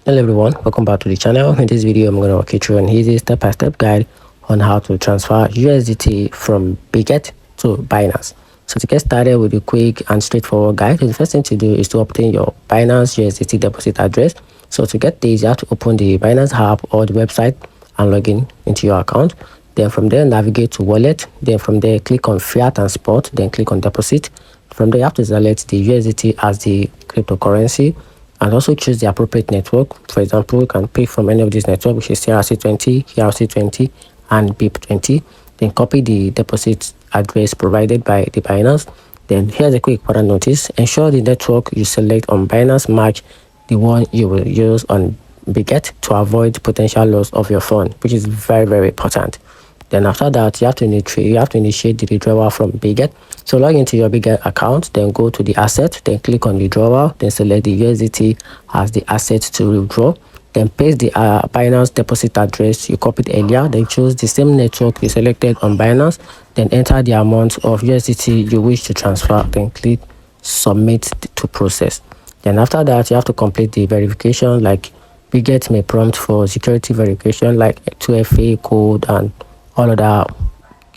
Hello everyone, welcome back to the channel. In this video I'm going to walk you through an easy step-by-step guide on how to transfer USDT from Bitget to Binance. So to get started with a quick and straightforward guide, the first thing to do is to obtain your Binance USDT deposit address. So to get this, you have to open the Binance app or the website and log in into your account. Then from there, navigate to wallet. Then from there, click on fiat and spot. Then click on deposit. From there, you have to select the USDT as the cryptocurrency, and also choose the appropriate network. For example, you can pay from any of these networks, which is CRC20, ERC20, and BIP20. Then copy the deposit address provided by the Binance. Then here's a quick important notice: ensure the network you select on Binance match the one you will use on Bitget to avoid potential loss of your fund, which is very important. Then after that, you have to initiate the withdrawal from Bitget. So log into your Bitget account, then go to the asset, then click on withdrawal, then select the USDT as the asset to withdraw. Then paste the Binance deposit address you copied earlier. Then choose the same network you selected on Binance. Then enter the amount of USDT you wish to transfer. Then click submit to process. Then after that, you have to complete the verification. Like Bitget may prompt for security verification like 2FA code and all other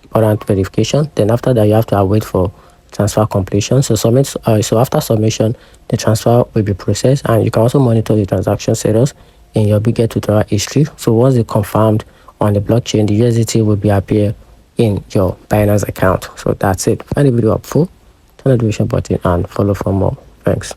important verification. Then after that, you have to wait for transfer completion. So after submission, the transfer will be processed, and you can also monitor the transaction status in your Bitget withdrawal history. So once it's confirmed on the blockchain, the USDT will be appear in your Binance account. So that's it. Find the video helpful, turn the notification button and follow for more. Thanks.